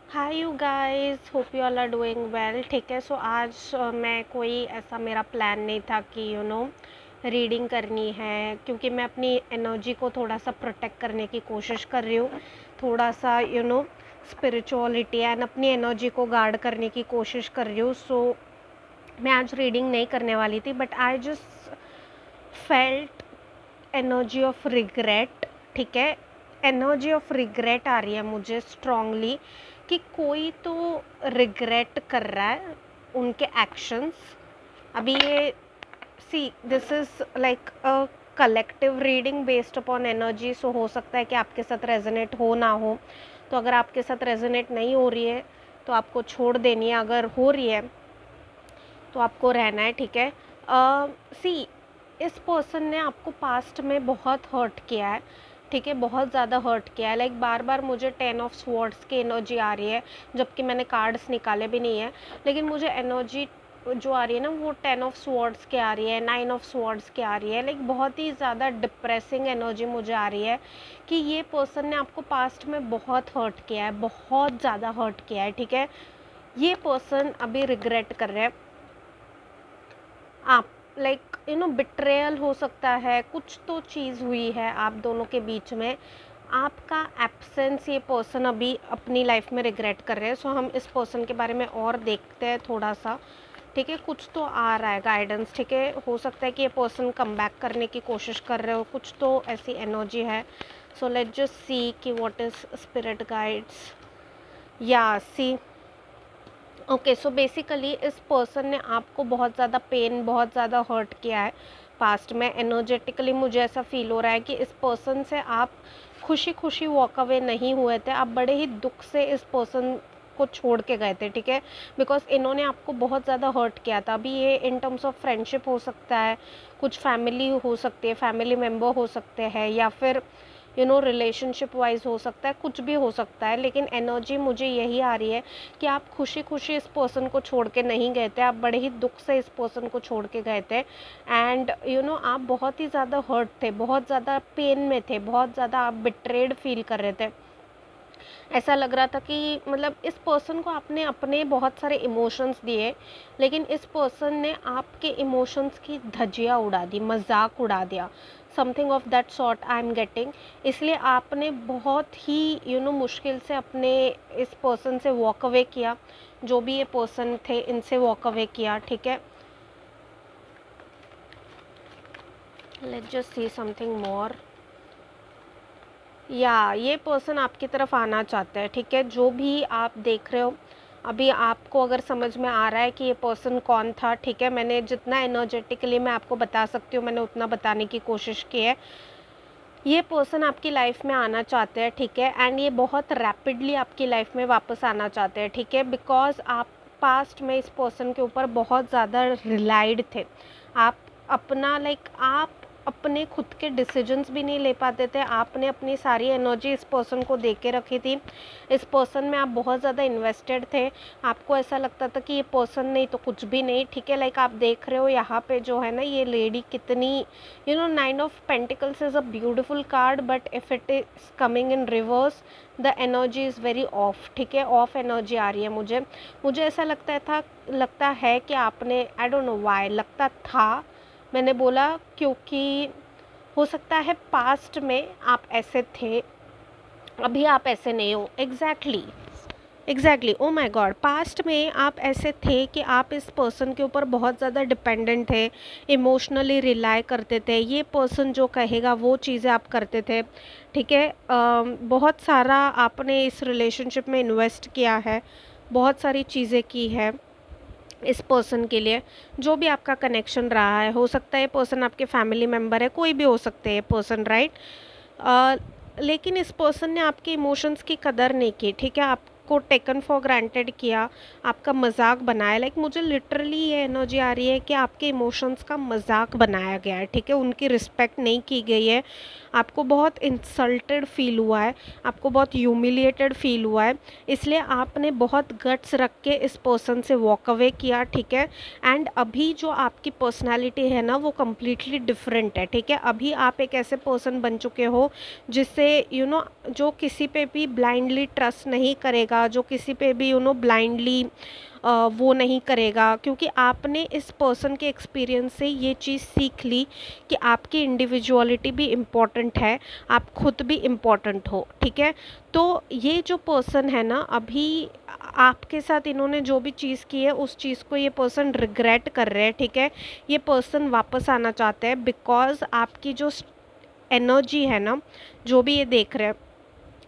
Hi you guys, hope you all are doing well. ठीक है, सो आज मैं कोई ऐसा मेरा प्लान नहीं था कि रीडिंग करनी है, क्योंकि मैं अपनी एनर्जी को थोड़ा सा प्रोटेक्ट करने की कोशिश कर रही हूँ। थोड़ा सा स्पिरिचुअलिटी एंड अपनी एनर्जी को गार्ड करने की कोशिश कर रही हूँ। सो मैं आज रीडिंग नहीं करने वाली थी, but I just felt energy of regret. ठीक है, एनर्जी ऑफ रिग्रेट आ रही है मुझे स्ट्रांगली कि कोई तो रिग्रेट कर रहा है उनके एक्शंस। अभी ये see this is like a collective reading based upon energy. So हो सकता है कि आपके साथ रेजोनेट हो ना हो। तो अगर आपके साथ रेजोनेट नहीं हो रही है तो आपको छोड़ देनी है, अगर हो रही है तो आपको रहना है। ठीक है, सी इस पर्सन ने आपको पास्ट में बहुत हर्ट किया है। ठीक है, बहुत ज़्यादा हर्ट किया है। लाइक बार बार मुझे 10 ऑफ स्वॉर्ड्स की एनर्जी आ रही है, जबकि मैंने कार्ड्स निकाले भी नहीं है, लेकिन मुझे एनर्जी जो आ रही है ना वो 10 ऑफ स्वॉर्ड्स की आ रही है, 9 ऑफ स्वॉर्ड्स की आ रही है। लाइक बहुत ही ज़्यादा डिप्रेसिंग एनर्जी मुझे आ रही है कि ये पर्सन ने आपको पास्ट में बहुत हर्ट किया है, बहुत ज़्यादा हर्ट किया है। ठीक है, ये पर्सन अभी रिग्रेट कर रहे हैं आप, लाइक बिट्रेयल हो सकता है, कुछ तो चीज़ हुई है आप दोनों के बीच में। आपका एब्सेंस ये पर्सन अभी अपनी लाइफ में रिग्रेट कर रहे हैं। सो हम इस पर्सन के बारे में और देखते हैं थोड़ा सा। ठीक है, कुछ तो आ रहा है गाइडेंस। ठीक है, हो सकता है कि ये पर्सन कम बैक करने की कोशिश कर रहे हो, कुछ तो ऐसी एनर्जी है। सो लेट जस्ट सी कि व्हाट इज स्पिरिट गाइड्स। या सी ओके, सो बेसिकली इस पर्सन ने आपको बहुत ज़्यादा पेन, बहुत ज़्यादा हर्ट किया है पास्ट में। एनर्जेटिकली मुझे ऐसा फील हो रहा है कि इस पर्सन से आप खुशी खुशी वॉक अवे नहीं हुए थे, आप बड़े ही दुख से इस पर्सन को छोड़ के गए थे। ठीक है, बिकॉज इन्होंने आपको बहुत ज़्यादा हर्ट किया था। अभी ये इन टर्म्स ऑफ फ्रेंडशिप हो सकता है, कुछ फैमिली हो सकती है, फैमिली मेम्बर हो सकते हैं, या फिर रिलेशनशिप वाइज हो सकता है, कुछ भी हो सकता है। लेकिन एनर्जी मुझे यही आ रही है कि आप खुशी खुशी इस पर्सन को छोड़ के नहीं गए थे, आप बड़े ही दुख से इस पर्सन को छोड़ के गए थे। एंड आप बहुत ही ज़्यादा हर्ट थे, बहुत ज़्यादा पेन में थे, बहुत ज़्यादा आप बिट्रेड फील कर रहे थे। ऐसा लग रहा था कि मतलब इस पर्सन को आपने अपने बहुत सारे इमोशंस दिए, लेकिन इस पर्सन ने आपके इमोशंस की धज्जियाँ उड़ा दी, मजाक उड़ा दिया, something of that sort I am getting. इसलिए आपने बहुत ही मुश्किल से अपने इस पर्सन से वॉक अवे किया, जो भी ये पर्सन थे इनसे वॉक अवे किया। ठीक है, let's just see something more. या ये पर्सन आपकी तरफ आना चाहता है। ठीक है, जो भी आप देख रहे हो अभी, आपको अगर समझ में आ रहा है कि ये पर्सन कौन था। ठीक है, मैंने जितना एनर्जेटिकली मैं आपको बता सकती हूँ मैंने उतना बताने की कोशिश की है। ये पर्सन आपकी लाइफ में आना चाहते हैं। ठीक है, एंड ये बहुत रैपिडली आपकी लाइफ में वापस आना चाहते हैं। ठीक है, बिकॉज आप पास्ट में इस पर्सन के ऊपर बहुत ज़्यादा रिलाइड थे। आप अपना आप अपने खुद के डिसीजंस भी नहीं ले पाते थे, आपने अपनी सारी एनर्जी इस पर्सन को दे के रखी थी। इस पर्सन में आप बहुत ज़्यादा इन्वेस्टेड थे, आपको ऐसा लगता था कि ये पर्सन नहीं तो कुछ भी नहीं। ठीक है, आप देख रहे हो यहाँ पे जो है ना ये लेडी कितनी 9 of pentacles is a beautiful card, but if it is coming in reverse the energy is very of. ठीक है, ऑफ एनर्जी आ रही है मुझे ऐसा लगता है कि आपने, आई डोंट नो वाई लगता था, मैंने बोला क्योंकि हो सकता है पास्ट में आप ऐसे थे, अभी आप ऐसे नहीं हो। एग्जैक्टली ओ माई गॉड, पास्ट में आप ऐसे थे कि आप इस पर्सन के ऊपर बहुत ज़्यादा डिपेंडेंट थे, इमोशनली रिलाई करते थे, ये पर्सन जो कहेगा वो चीज़ें आप करते थे। ठीक है, बहुत सारा आपने इस रिलेशनशिप में इन्वेस्ट किया है, बहुत सारी चीज़ें की है इस पर्सन के लिए। जो भी आपका कनेक्शन रहा है, हो सकता है ये पर्सन आपके फैमिली मेम्बर है, कोई भी हो सकते हैं पर्सन, राइट। लेकिन इस पर्सन ने आपके इमोशंस की कदर नहीं की। ठीक है, आपको टेकन फॉर ग्रांटेड किया, आपका मजाक बनाया। मुझे लिटरली ये एनर्जी आ रही है कि आपके इमोशंस का मजाक बनाया गया है। ठीक है, उनकी रिस्पेक्ट नहीं की गई है, आपको बहुत इंसल्टेड फील हुआ है, आपको बहुत ह्यूमिलिएटेड फील हुआ है, इसलिए आपने बहुत गट्स रख के इस पर्सन से वॉक अवे किया। ठीक है, एंड अभी जो आपकी पर्सनालिटी है ना वो कम्प्लीटली डिफरेंट है। ठीक है, अभी आप एक ऐसे पर्सन बन चुके हो जिससे जो किसी पे भी ब्लाइंडली ट्रस्ट नहीं करेगा, करेगा, जो किसी पे भी ब्लाइंडली वो नहीं करेगा, क्योंकि आपने इस पर्सन के एक्सपीरियंस से ये चीज़ सीख ली कि आपकी इंडिविजुअलिटी भी इम्पॉर्टेंट है, आप खुद भी इम्पॉर्टेंट हो, ठीक है। तो ये जो पर्सन है ना, अभी आपके साथ इन्होंने जो भी चीज़ की है उस चीज़ को ये पर्सन रिग्रेट कर रहे हैं, ठीक है। ये पर्सन वापस आना चाहते हैं बिकॉज आपकी जो एनर्जी है ना, जो भी ये देख रहे हैं,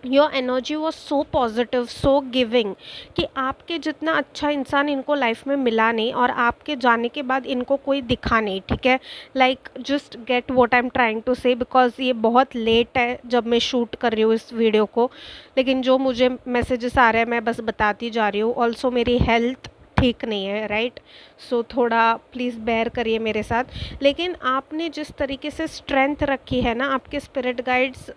your energy was so positive, so giving, कि आपके जितना अच्छा इंसान इनको लाइफ में मिला नहीं, और आपके जाने के बाद इनको कोई दिखा नहीं, ठीक है। Like just get what I am trying to say, because ये बहुत लेट है जब मैं शूट कर रही हूँ इस वीडियो को, लेकिन जो मुझे मैसेजेस आ रहे हैं मैं बस बताती जा रही हूँ। ऑल्सो मेरी हेल्थ ठीक नहीं है, राइट। सो थोड़ा प्लीज़ बेयर करिए मेरे साथ। लेकिन आपने जिस तरीके से स्ट्रेंथ रखी है ना, आपके स्पिरिट गाइड्स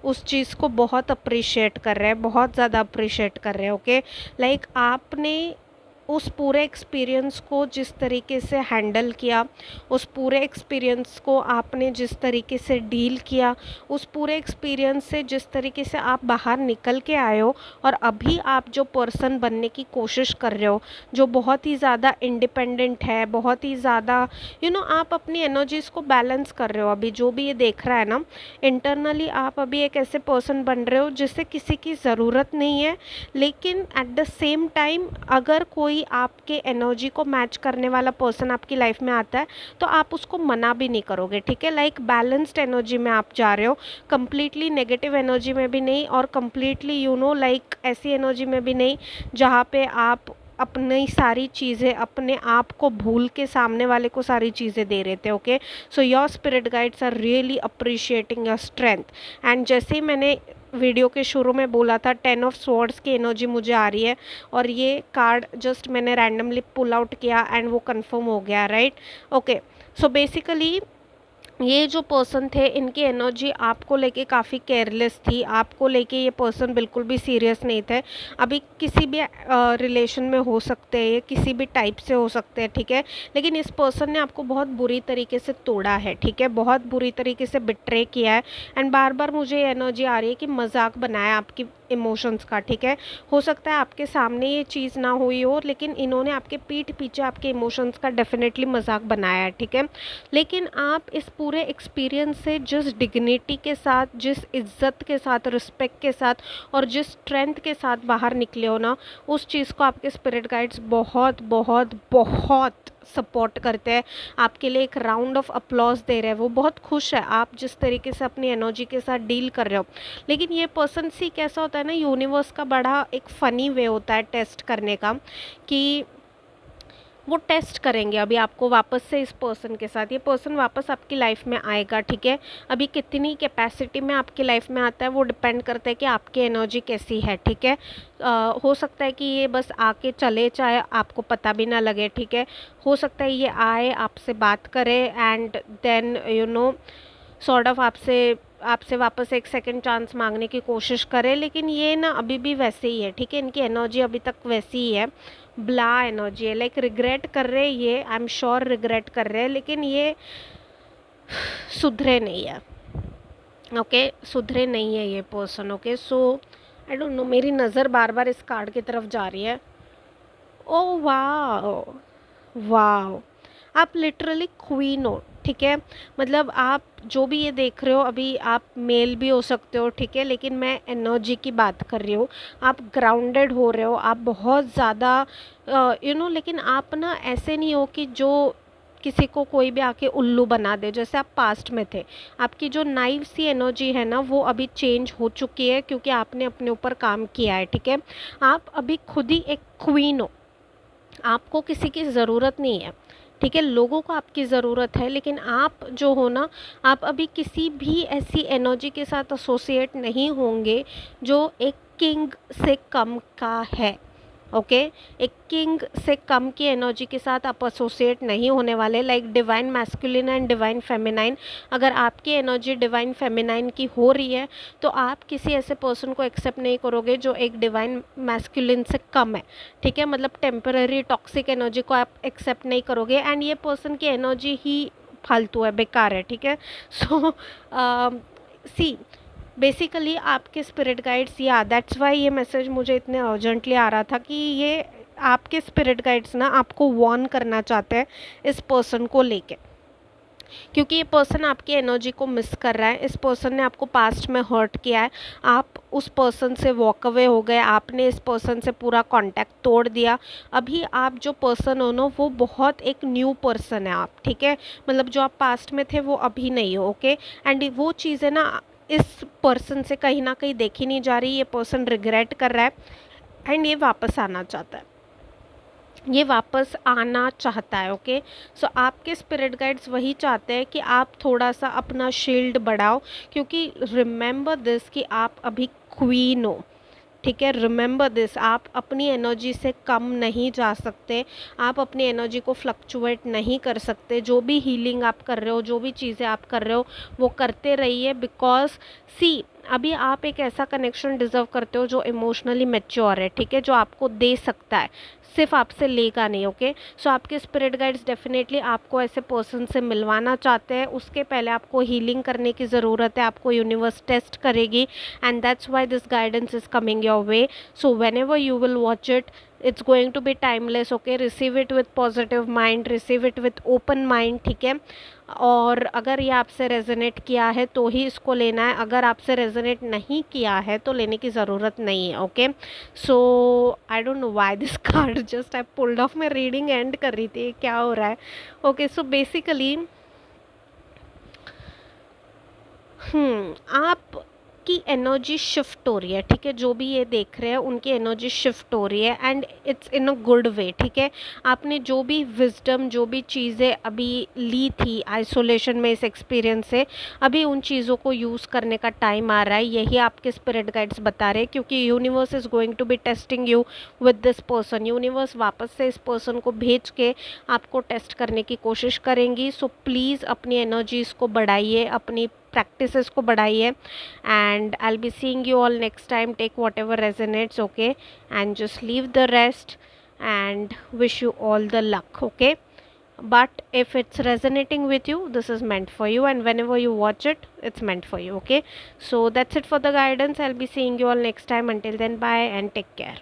उस चीज़ को बहुत अप्रिशिएट कर रहे हैं, बहुत ज़्यादा अप्रिशिएट कर रहे हैं, ओके। लाइक आपने उस पूरे एक्सपीरियंस को जिस तरीके से हैंडल किया, उस पूरे एक्सपीरियंस को आपने जिस तरीके से डील किया, उस पूरे एक्सपीरियंस से जिस तरीके से आप बाहर निकल के आए हो, और अभी आप जो पर्सन बनने की कोशिश कर रहे हो, जो बहुत ही ज़्यादा इंडिपेंडेंट है, बहुत ही ज़्यादा आप अपनी एनर्जीज़ को बैलेंस कर रहे हो। अभी जो भी ये देख रहा है ना, इंटरनली आप अभी एक ऐसे पर्सन बन रहे हो जिससे किसी की ज़रूरत नहीं है, लेकिन एट द सेम टाइम अगर कोई आपके एनर्जी को मैच करने वाला पर्सन आपकी लाइफ में आता है तो आप उसको मना भी नहीं करोगे, ठीक है। लाइक बैलेंस्ड एनर्जी में आप जा रहे हो, कंप्लीटली नेगेटिव एनर्जी में भी नहीं, और कंप्लीटली लाइक ऐसी एनर्जी में भी नहीं जहाँ पे आप अपनी सारी चीज़ें, अपने आप को भूल के सामने वाले को सारी चीज़ें दे रहे थे, okay. So your spirit guides are really appreciating your strength. And जैसे ही मैंने वीडियो के शुरू में बोला था 10 ऑफ स्वॉर्ड्स की एनर्जी मुझे आ रही है, और ये कार्ड जस्ट मैंने रैंडमली पुल आउट किया एंड वो कंफर्म हो गया, राइट। ओके, सो बेसिकली ये जो पर्सन थे इनकी एनर्जी आपको लेके काफ़ी केयरलेस थी, आपको लेके ये पर्सन बिल्कुल भी सीरियस नहीं थे। अभी किसी भी रिलेशन में हो सकते हैं, ये किसी भी टाइप से हो सकते हैं, ठीक है। लेकिन इस पर्सन ने आपको बहुत बुरी तरीके से तोड़ा है, ठीक है, बहुत बुरी तरीके से बिट्रे किया है। एंड बार बार मुझे ये एनर्जी आ रही है कि मजाक बनाया आपकी इमोशंस का, ठीक है। हो सकता है आपके सामने ये चीज़ ना हुई हो, लेकिन इन्होंने आपके पीठ पीछे आपके इमोशंस का डेफिनेटली मजाक बनाया है, ठीक है। लेकिन आप इस पूरे एक्सपीरियंस से जिस डिग्निटी के साथ, जिस इज्जत के साथ, रिस्पेक्ट के साथ और जिस स्ट्रेंथ के साथ बाहर निकले हो ना, उस चीज़ को आपके स्पिरिट गाइड्स बहुत बहुत बहुत सपोर्ट करते हैं। आपके लिए एक राउंड ऑफ अप्लॉज दे रहे हैं, वो बहुत खुश है आप जिस तरीके से अपनी एनर्जी के साथ डील कर रहे हो। लेकिन ये पर्सन सी कैसा होता है ना, यूनिवर्स का बड़ा एक फ़नी वे होता है टेस्ट करने का, कि वो टेस्ट करेंगे अभी आपको वापस से इस पर्सन के साथ। ये पर्सन वापस आपकी लाइफ में आएगा, ठीक है। अभी कितनी कैपेसिटी में आपकी लाइफ में आता है वो डिपेंड करता है कि आपकी एनर्जी कैसी है, ठीक है। हो सकता है कि ये बस आके चले, चाहे आपको पता भी ना लगे, ठीक है। हो सकता है ये आए, आपसे बात करे, एंड देन सॉर्ट ऑफ आपसे वापस एक सेकंड चांस मांगने की कोशिश करे। लेकिन ये ना अभी भी वैसे ही है, ठीक है। इनकी एनर्जी अभी तक वैसी ही है, ब्ला एनर्जी है। लाइक रिग्रेट कर रहे हैं ये, आई एम श्योर रिग्रेट कर रहे हैं, लेकिन ये सुधरे नहीं है, ओके। सुधरे नहीं है ये person, okay. So I don't know, मेरी नज़र बार बार इस कार्ड की तरफ जा रही है। ओ वाह, वाह, आप लिटरली क्वीन हो, ठीक है। मतलब आप जो भी ये देख रहे हो, अभी आप मेल भी हो सकते हो, ठीक है, लेकिन मैं एनर्जी की बात कर रही हूँ। आप ग्राउंडेड हो रहे हो, आप बहुत ज़्यादा लेकिन आप ना ऐसे नहीं हो कि जो किसी को कोई भी आके उल्लू बना दे, जैसे आप पास्ट में थे। आपकी जो नाइव सी एनर्जी है ना, वो अभी चेंज हो चुकी है, क्योंकि आपने अपने ऊपर काम किया है, ठीक है। आप अभी खुद ही एक क्वीन हो, आपको किसी की ज़रूरत नहीं है, ठीक है। लोगों को आपकी ज़रूरत है, लेकिन आप जो हो ना, आप अभी किसी भी ऐसी एनर्जी के साथ एसोसिएट नहीं होंगे जो एक किंग से कम का है, ओके। एक किंग से कम की एनर्जी के साथ आप एसोसिएट नहीं होने वाले। Like divine masculine and divine feminine, अगर आपकी एनर्जी डिवाइन फेमिनाइन की हो रही है तो आप किसी ऐसे पर्सन को एक्सेप्ट नहीं करोगे जो एक डिवाइन मैस्कुलिन से कम है, ठीक है। मतलब टेम्पररी टॉक्सिक एनर्जी को आप एक्सेप्ट नहीं करोगे, एंड ये पर्सन की एनर्जी ही फालतू है, बेकार है, ठीक है। सो सी, बेसिकली आपके स्पिरिट गाइड्स, या दैट्स वाई ये मैसेज मुझे इतने अर्जेंटली आ रहा था कि ये आपके स्पिरिट गाइड्स ना आपको वार्न करना चाहते हैं इस पर्सन को लेके, क्योंकि ये पर्सन आपकी एनर्जी को मिस कर रहा है। इस पर्सन ने आपको पास्ट में हर्ट किया है, आप उस पर्सन से वॉक अवे हो गए, आपने इस पर्सन से पूरा कांटेक्ट तोड़ दिया। अभी आप जो पर्सन हो ना वो बहुत एक न्यू पर्सन है आप, ठीक है, मतलब जो आप पास्ट में थे वो अभी नहीं हो, ओके। एंड वो चीज़ें ना इस पर्सन से कहीं ना कहीं देखी नहीं जा रही, ये पर्सन रिग्रेट कर रहा है एंड ये वापस आना चाहता है, ये वापस आना चाहता है, ओके। सो आपके स्पिरिट गाइड्स वही चाहते हैं कि आप थोड़ा सा अपना शील्ड बढ़ाओ, क्योंकि रिमेंबर दिस कि आप अभी क्वीन हो, ठीक है। रिमेंबर दिस, आप अपनी एनर्जी से कम नहीं जा सकते, आप अपनी एनर्जी को फ्लक्चुएट नहीं कर सकते। जो भी हीलिंग आप कर रहे हो, जो भी चीज़ें आप कर रहे हो वो करते रहिए, बिकॉज सी अभी आप एक ऐसा कनेक्शन डिज़र्व करते हो जो इमोशनली मैच्योर है, ठीक है, जो आपको दे सकता है, सिर्फ आपसे लेगा नहीं, ओके। सो आपके स्पिरिट गाइड्स डेफिनेटली आपको ऐसे पर्सन से मिलवाना चाहते हैं। उसके पहले आपको हीलिंग करने की ज़रूरत है, आपको यूनिवर्स टेस्ट करेगी, and that's why this guidance is coming your way. So whenever you will watch it, it's going to be timeless, okay। receive it with positive mind, receive it with open mind, ठीक है। और अगर ये आपसे resonate किया है तो ही इसको लेना है, अगर आपसे रेजोनेट नहीं किया है तो लेने की ज़रूरत नहीं है, okay. So I don't know why this card just I pulled off, मैं रीडिंग एंड कर रही थी, क्या हो रहा है, ओके। सो बेसिकली आप की एनर्जी शिफ्ट हो रही है, ठीक है, जो भी ये देख रहे हैं उनकी एनर्जी शिफ्ट हो रही है and it's in a good way, ठीक है। आपने जो भी विजडम, जो भी चीज़ें अभी ली थी आइसोलेशन में इस एक्सपीरियंस से, अभी उन चीज़ों को यूज़ करने का टाइम आ रहा है, यही आपके स्पिरिट गाइड्स बता रहे हैं, क्योंकि universe is going to be testing you with this person. Universe वापस से इस पर्सन को भेज के आपको टेस्ट करने की कोशिश करेंगी। सो प्लीज़ अपनी एनर्जीज़ को बढ़ाइए, अपनी प्रैक्टिसेस को बढ़ाइए, and I'll be seeing you all next time. Take whatever resonates, okay, and just leave the rest, and wish you all the luck, okay. But if it's resonating with you, this is meant for you, and whenever you watch it, it's meant for you, okay. So that's it for the guidance. I'll be seeing you all next time. Until then, bye and take care.